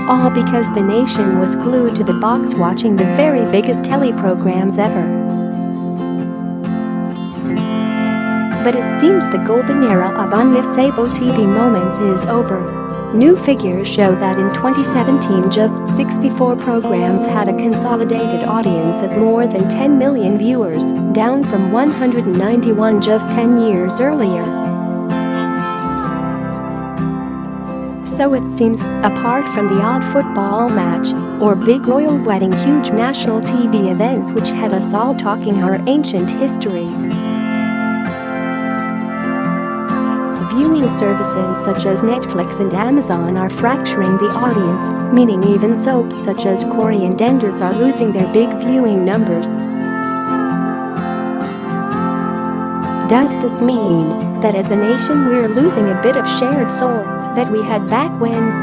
All because the nation was glued to the box watching the very biggest teleprograms ever. But it seems the golden era of unmissable TV moments is over. New figures show that in 2017 just 64 programs had a consolidated audience of more than 10 million viewers, down from 191 just 10 years earlier. So it seems, apart from the odd football match or big royal wedding, huge national TV events which had us all talking our ancient history, viewing services such as Netflix and Amazon are fracturing the audience, meaning even soaps such as Corrie and Enders are losing their big viewing numbers. Does this mean that as a nation we're losing a bit of shared soul that we had back when?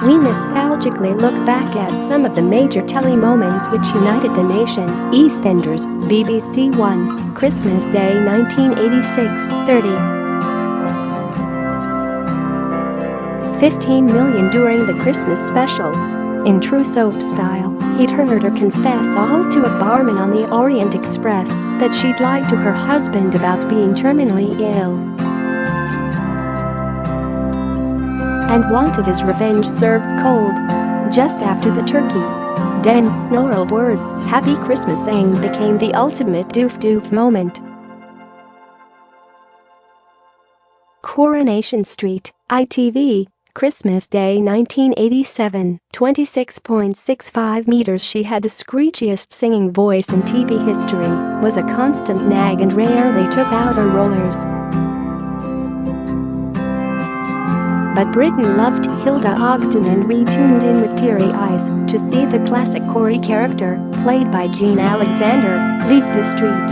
We nostalgically look back at some of the major telly moments which united the nation. EastEnders, BBC One, Christmas Day 1986, 15 million during the Christmas special. In true soap style, he'd heard her confess all to a barman on the Orient Express that she'd lied to her husband about being terminally ill and wanted his revenge served cold. Just after the turkey den's snarled words, "Happy Christmas" saying became the ultimate doof moment. Coronation Street, ITV, Christmas Day 1987, 26.65 meters. She had the screechiest singing voice in TV history, was a constant nag and rarely took out her rollers. But Britain loved Hilda Ogden and retuned in with teary eyes to see the classic Corrie character, played by Jean Alexander, leave the street.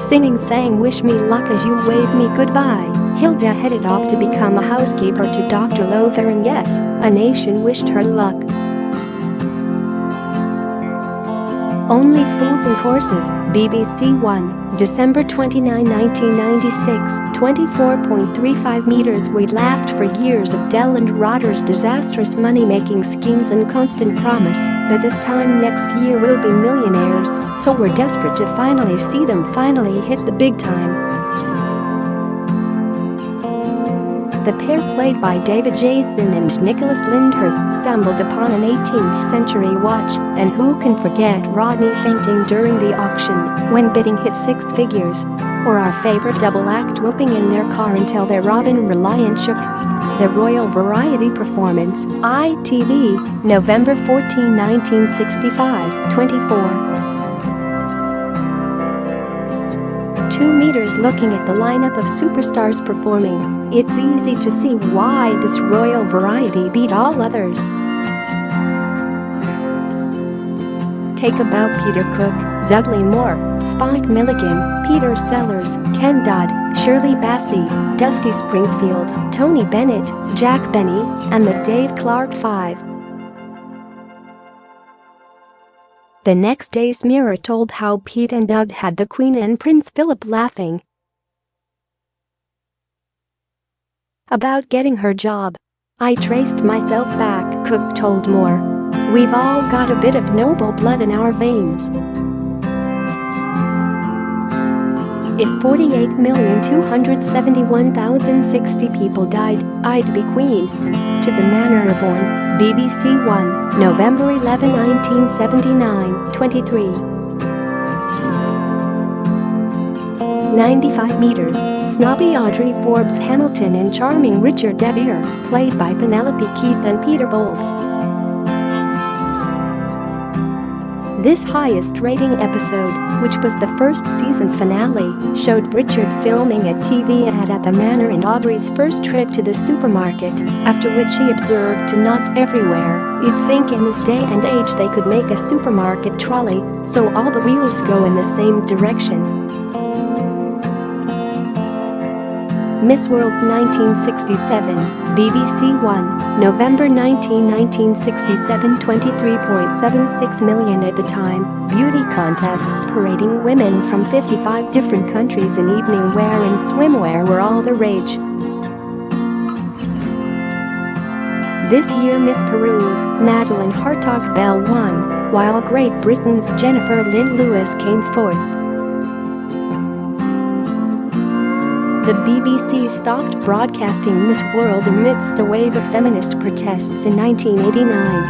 Singing sang "Wish Me Luck as You Wave Me Goodbye." Hilda headed off to become a housekeeper to Dr. Lowther, and yes, a nation wished her luck. Only Fools and Horses, BBC One, December 29, 1996, 24.35 meters. We'd laughed for years at Dell and Rotter's disastrous money-making schemes and constant promise that this time next year we'll be millionaires, so we're desperate to finally see them finally hit the big time. The pair, played by David Jason and Nicholas Lyndhurst, stumbled upon an 18th century watch, and who can forget Rodney fainting during the auction when bidding hit six figures, or our favorite double act whooping in their car until their Robin Reliant shook. The Royal Variety Performance, ITV, November 14, 1965, 24. 2 meters. Looking at the lineup of superstars performing, it's easy to see why this Royal Variety beat all others. Take about Peter Cook, Dudley Moore, Spike Milligan, Peter Sellers, Ken Dodd, Shirley Bassey, Dusty Springfield, Tony Bennett, Jack Benny, and the Dave Clark Five. The next day's Mirror told how Pete and Doug had the Queen and Prince Philip laughing about getting her job. "I traced myself back," Cook told Moore. "We've all got a bit of noble blood in our veins. If 48,271,060 people died, I'd be queen." To the Manor Born, BBC One, November 11, 1979, 23. 95 meters, snobby Audrey Forbes Hamilton and charming Richard De Vere, played by Penelope Keith and Peter Bowles. This highest-rating episode, which was the first season finale, showed Richard filming a TV ad at the Manor and Audrey's first trip to the supermarket, after which he observed to knots everywhere. "You'd think in this day and age they could make a supermarket trolley, so all the wheels go in the same direction." Miss World 1967, BBC One, November 19, 1967, 23.76 million at the time. Beauty contests parading women from 55 different countries in evening wear and swimwear were all the rage. This year Miss Peru, Madeleine Hartog-Bell won, while Great Britain's Jennifer Lynn Lewis came fourth. The BBC stopped broadcasting Miss World amidst a wave of feminist protests in 1989.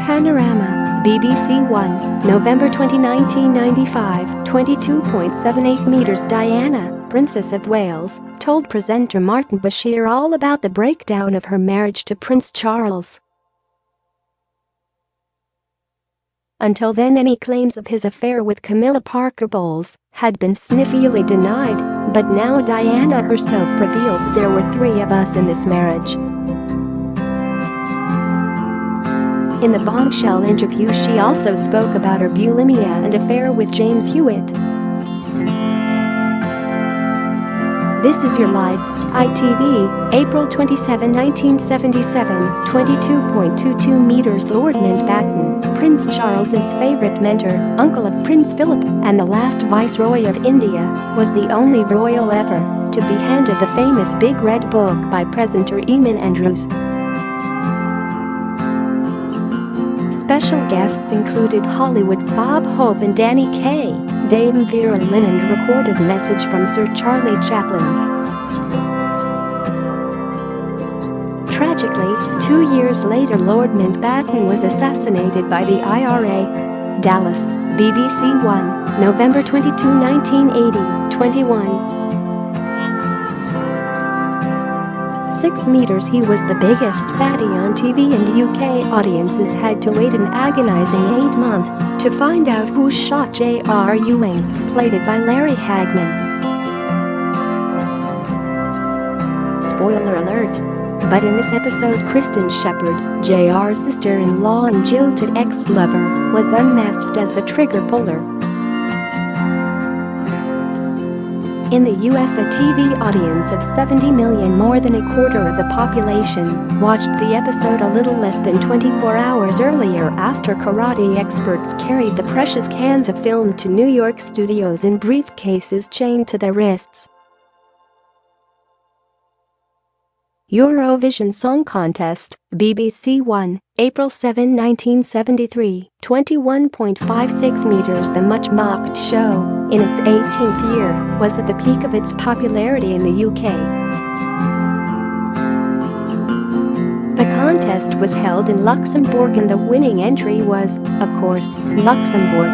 Panorama, BBC One, November 20, 1995, 22.78 meters. Diana, Princess of Wales, told presenter Martin Bashir all about the breakdown of her marriage to Prince Charles. Until then, any claims of his affair with Camilla Parker Bowles had been sniffily denied, but now Diana herself revealed there were 3 of us in this marriage. In the bombshell interview, she also spoke about her bulimia and affair with James Hewitt. This Is Your Life, ITV, April 27, 1977, 22.22 meters. Lord Mountbatten, Prince Charles's favourite mentor, uncle of Prince Philip, and the last Viceroy of India, was the only royal ever to be handed the famous Big Red Book by presenter Eamonn Andrews. Special guests included Hollywood's Bob Hope and Danny Kaye. Dame Vera Lynn recorded a message from Sir Charlie Chaplin. Tragically, 2 years later, Lord Mountbatten was assassinated by the IRA. Dallas, BBC One, November 22, 1980, 21. 6 meters. He was the biggest fatty on TV, and UK audiences had to wait an agonizing 8 months to find out who shot J.R. Ewing, played by Larry Hagman. Spoiler alert. But in this episode, Kristen Shepherd, J.R.'s sister-in-law and jilted ex-lover, was unmasked as the trigger puller. In the US, a TV audience of 70 million, more than a quarter of the population, watched the episode a little less than 24 hours earlier after karate experts carried the precious cans of film to New York studios in briefcases chained to their wrists. Eurovision Song Contest, BBC One, April 7, 1973, 21.56 meters. The much-mocked show, in its 18th year, was at the peak of its popularity in the UK. The contest was held in Luxembourg, and the winning entry was, of course, Luxembourg.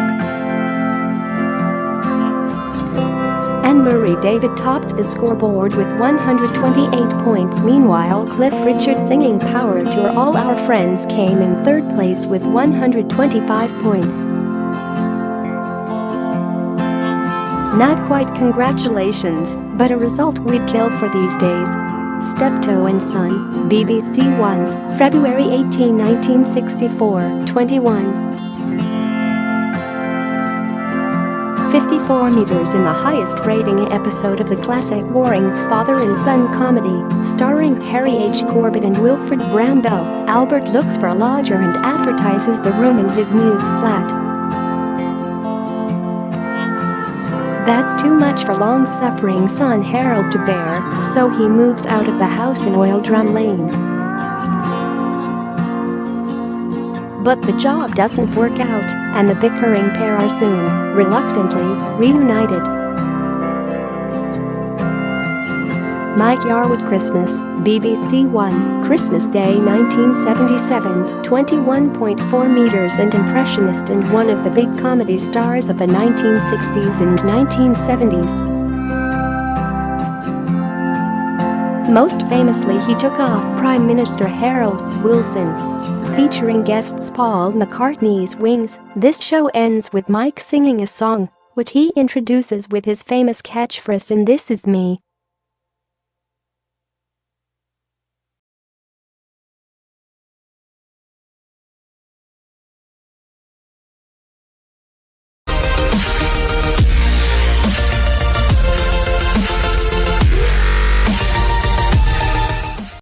Anne-Marie David topped the scoreboard with 128 points. Meanwhile, Cliff Richard singing Power to All Our Friends came in third place with 125 points. Not quite congratulations, but a result we'd kill for these days. Steptoe and Son, BBC One, February 18, 1964, 21. 54 meters. In the highest rating episode of the classic warring father and son comedy, starring Harry H. Corbett and Wilfrid Brambell, Albert looks for a lodger and advertises the room in his Mews flat. That's too much for long-suffering son Harold to bear, so he moves out of the house in Oil Drum Lane. But the job doesn't work out, and the bickering pair are soon, reluctantly, reunited. Mike Yarwood Christmas, BBC One, Christmas Day 1977, 21.4 meters. And impressionist and one of the big comedy stars of the 1960s and 1970s. Most famously, he took off Prime Minister Harold Wilson. Featuring guests Paul McCartney's Wings, this show ends with Mike singing a song, which he introduces with his famous catchphrase "And This Is Me."